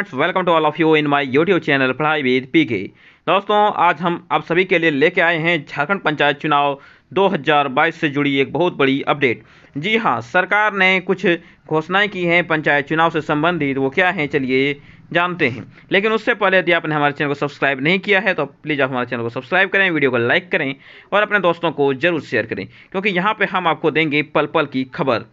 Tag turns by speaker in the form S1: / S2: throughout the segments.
S1: Friends, welcome to all of you in my YouTube channel पढ़ाई with PK. दोस्तों, आज हम आप सभी के लिए लेके आए हैं झारखंड पंचायत चुनाव 2022 से जुड़ी एक बहुत बड़ी अपडेट। जी हां, सरकार ने कुछ घोषणाएं की हैं पंचायत चुनाव से संबंधित। वो क्या हैं, चलिए जानते हैं। लेकिन उससे पहले यदि आपने हमारे चैनल को सब्सक्राइब नहीं किया है तो प्लीज़ आप हमारे चैनल को सब्सक्राइब करें, वीडियो को लाइक करें और अपने दोस्तों को जरूर शेयर करें, क्योंकि यहाँ पे हम आपको देंगे पल पल की खबर।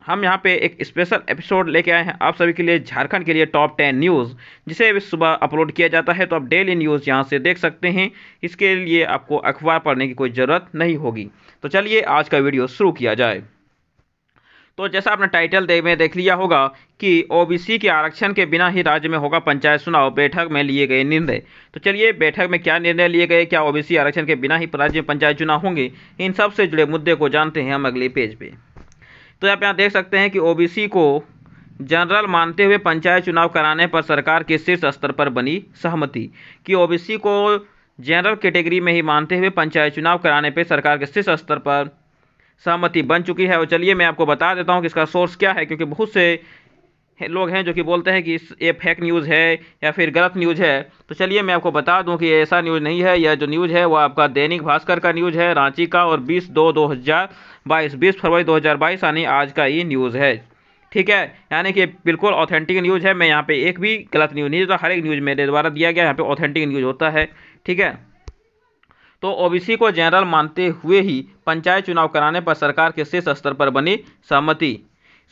S1: हम यहाँ पे एक स्पेशल एपिसोड लेके आए हैं आप सभी के लिए, झारखंड के लिए टॉप 10 न्यूज़, जिसे सुबह अपलोड किया जाता है। तो आप डेली न्यूज़ यहाँ से देख सकते हैं। इसके लिए आपको अखबार पढ़ने की कोई ज़रूरत नहीं होगी। तो चलिए आज का वीडियो शुरू किया जाए। तो जैसा आपने टाइटल में देख लिया होगा कि ओबीसी के आरक्षण के बिना ही राज्य में होगा पंचायत चुनाव, बैठक में लिए गए निर्णय। तो चलिए बैठक में क्या निर्णय लिए गए, क्या ओबीसी आरक्षण के बिना ही राज्य में पंचायत चुनाव होंगे, इन सब से जुड़े मुद्दे को जानते हैं हम अगले पेज पे। तो आप यहाँ देख सकते हैं कि ओबीसी को जनरल मानते हुए पंचायत चुनाव कराने पर सरकार के शीर्ष स्तर पर बनी सहमति। कि ओबीसी को जनरल कैटेगरी में ही मानते हुए पंचायत चुनाव कराने पर सरकार के शीर्ष स्तर पर सहमति बन चुकी है। और चलिए मैं आपको बता देता हूँ कि इसका सोर्स क्या है, क्योंकि बहुत से लोग हैं जो कि बोलते हैं कि ये फेक न्यूज़ है या फिर गलत न्यूज़ है। तो चलिए मैं आपको बता दूं कि ऐसा न्यूज़ नहीं है। यह जो न्यूज़ है वो आपका दैनिक भास्कर का न्यूज़ है, रांची का, और 20 फरवरी 2022 यानी आज का ये न्यूज़ है। ठीक है, यानी कि बिल्कुल ऑथेंटिक न्यूज़ है। मैं यहाँ पे एक भी गलत न्यूज़ नहीं देता, हर एक न्यूज़ मेरे द्वारा दिया गया यहाँ पे ऑथेंटिक न्यूज़ होता है। ठीक है, तो ओबीसी को जनरल मानते हुए ही पंचायत चुनाव कराने पर सरकार के शीर्ष स्तर पर बनी सहमति।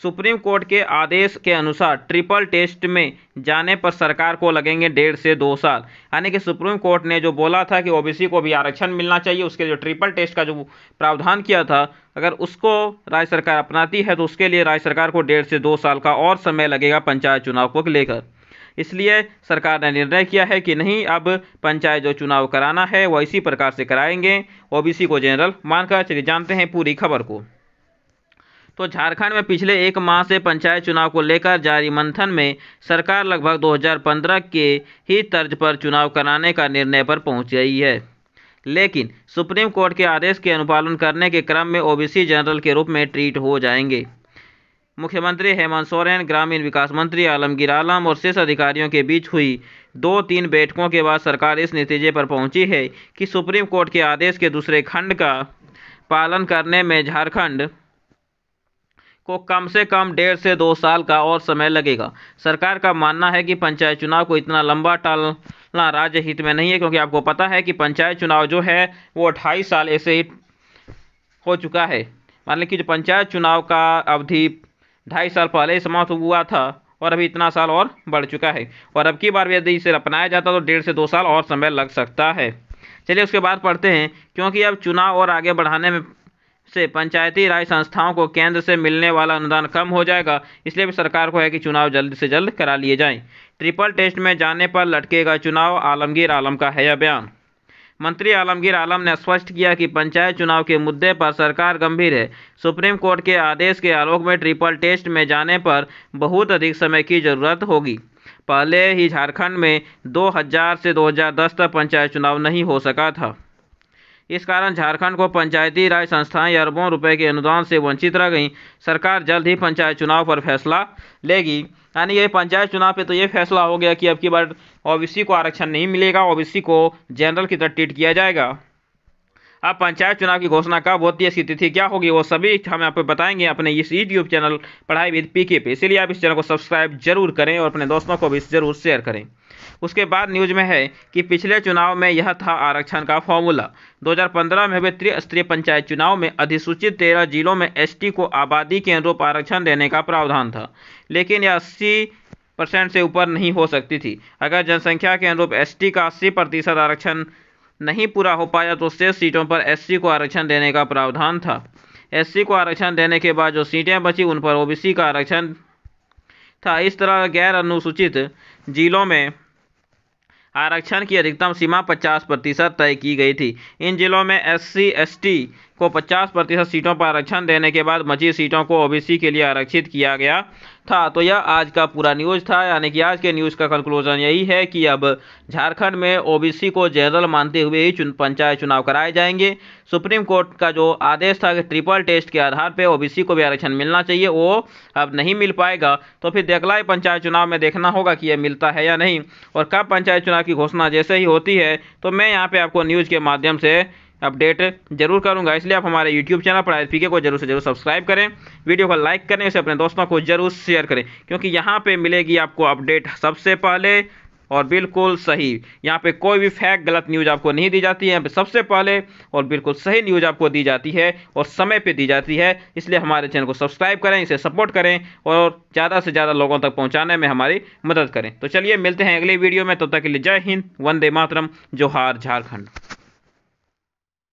S1: सुप्रीम कोर्ट के आदेश के अनुसार ट्रिपल टेस्ट में जाने पर सरकार को लगेंगे 1.5 से 2 साल। यानी कि सुप्रीम कोर्ट ने जो बोला था कि ओबीसी को भी आरक्षण मिलना चाहिए, उसके जो ट्रिपल टेस्ट का जो प्रावधान किया था, अगर उसको राज्य सरकार अपनाती है तो उसके लिए राज्य सरकार को 1.5 से 2 साल का और समय लगेगा पंचायत चुनाव को लेकर। इसलिए सरकार ने निर्णय किया है कि नहीं, अब पंचायत जो चुनाव कराना है वह इसी प्रकार से कराएंगे, ओबीसी को जनरल मानकर। चलिए जानते हैं पूरी खबर को। तो झारखंड में पिछले 1 माह से पंचायत चुनाव को लेकर जारी मंथन में सरकार लगभग 2015 के ही तर्ज पर चुनाव कराने का निर्णय पर पहुंच गई है। लेकिन सुप्रीम कोर्ट के आदेश के अनुपालन करने के क्रम में ओबीसी जनरल के रूप में ट्रीट हो जाएंगे। मुख्यमंत्री हेमंत सोरेन, ग्रामीण विकास मंत्री आलमगीर आलम और शीर्ष अधिकारियों के बीच हुई 2-3 बैठकों के बाद सरकार इस नतीजे पर पहुंची है कि सुप्रीम कोर्ट के आदेश के दूसरे खंड का पालन करने में झारखंड को कम से कम 1.5 से 2 साल का और समय लगेगा। सरकार का मानना है कि पंचायत चुनाव को इतना लंबा टालना राज्य हित में नहीं है, क्योंकि आपको पता है कि पंचायत चुनाव जो है वो 2.5 साल ऐसे ही हो चुका है। मान लीजिए कि जो पंचायत चुनाव का अवधि 2.5 साल पहले ही समाप्त हुआ था और अभी इतना साल और बढ़ चुका है। और अब की बार यदि इसे अपनाया जाता तो 1.5 से 2 साल और समय लग सकता है। चलिए उसके बाद पढ़ते हैं। क्योंकि अब चुनाव और आगे बढ़ाने में से पंचायती राज संस्थाओं को केंद्र से मिलने वाला अनुदान कम हो जाएगा, इसलिए भी सरकार को है कि चुनाव जल्द से जल्द करा लिए जाएं। ट्रिपल टेस्ट में जाने पर लटकेगा चुनाव, आलमगीर आलम का है यह बयान। मंत्री आलमगीर आलम ने स्पष्ट किया कि पंचायत चुनाव के मुद्दे पर सरकार गंभीर है। सुप्रीम कोर्ट के आदेश के आलोक में ट्रिपल टेस्ट में जाने पर बहुत अधिक समय की जरूरत होगी। पहले ही झारखंड में 2000 से 2010 तक पंचायत चुनाव नहीं हो सका था। इस कारण झारखंड को पंचायती राज संस्थाएं अरबों रुपए के अनुदान से वंचित रह गईं। सरकार जल्द ही पंचायत चुनाव पर फैसला लेगी। यानी ये पंचायत चुनाव पे तो ये फैसला हो गया कि अब की बार ओबीसी को आरक्षण नहीं मिलेगा, ओबीसी को जनरल की तरह ट्रीट किया जाएगा। अब पंचायत चुनाव की घोषणा कब होती है, इसकी तिथि क्या होगी, वो सभी हम आपको बताएंगे अपने इस यूट्यूब चैनल पढ़ाई विद पीके पे। इसीलिए आप इस चैनल को सब्सक्राइब जरूर करें और अपने दोस्तों को भी जरूर शेयर करें। उसके बाद न्यूज़ में है कि पिछले चुनाव में यह था आरक्षण का फॉर्मूला। 2015 में हुए त्रिस्तरीय पंचायत चुनाव में अधिसूचित 13 जिलों में एसटी को आबादी के अनुरूप आरक्षण देने का प्रावधान था, लेकिन यह 80% से ऊपर नहीं हो सकती थी। अगर जनसंख्या के अनुरूप एसटी का 80% आरक्षण नहीं पूरा हो पाया तो शेष सीटों पर एससी को आरक्षण देने का प्रावधान था। एससी को आरक्षण देने के बाद जो सीटें बची उन पर ओबीसी का आरक्षण था। इस तरह गैर अनुसूचित जिलों में आरक्षण की अधिकतम सीमा 50% तय की गई थी। इन जिलों में एससी एसटी को 50% सीटों पर आरक्षण देने के बाद बची सीटों को ओबीसी के लिए आरक्षित किया गया था। तो यह आज का पूरा न्यूज़ था, यानी कि आज के न्यूज़ का कंक्लूजन यही है कि अब झारखंड में ओबीसी को जनरल मानते हुए ही पंचायत चुनाव कराए जाएंगे। सुप्रीम कोर्ट का जो आदेश था कि ट्रिपल टेस्ट के आधार पर ओबीसी को भी आरक्षण मिलना चाहिए, वो अब नहीं मिल पाएगा। तो फिर देखलाई पंचायत चुनाव में देखना होगा कि यह मिलता है या नहीं, और कब पंचायत चुनाव की घोषणा जैसे ही होती है तो मैं यहाँ पे आपको न्यूज़ के माध्यम से अपडेट जरूर करूंगा। इसलिए आप हमारे YouTube चैनल पढ़ाई पीके को जरूर से जरूर सब्सक्राइब करें, वीडियो को लाइक करें, इसे अपने दोस्तों को जरूर शेयर करें, क्योंकि यहाँ पे मिलेगी आपको अपडेट सबसे पहले और बिल्कुल सही। यहाँ पे कोई भी फैक गलत न्यूज़ आपको नहीं दी जाती है, यहाँ पे सबसे पहले और बिल्कुल सही न्यूज़ आपको दी जाती है और समय पे दी जाती है। इसलिए हमारे चैनल को सब्सक्राइब करें, इसे सपोर्ट करें और ज़्यादा से ज़्यादा लोगों तक पहुँचाने में हमारी मदद करें। तो चलिए मिलते हैं अगली वीडियो में, तब तक के लिए जय हिंद, वंदे मातरम, जोहार झारखंड।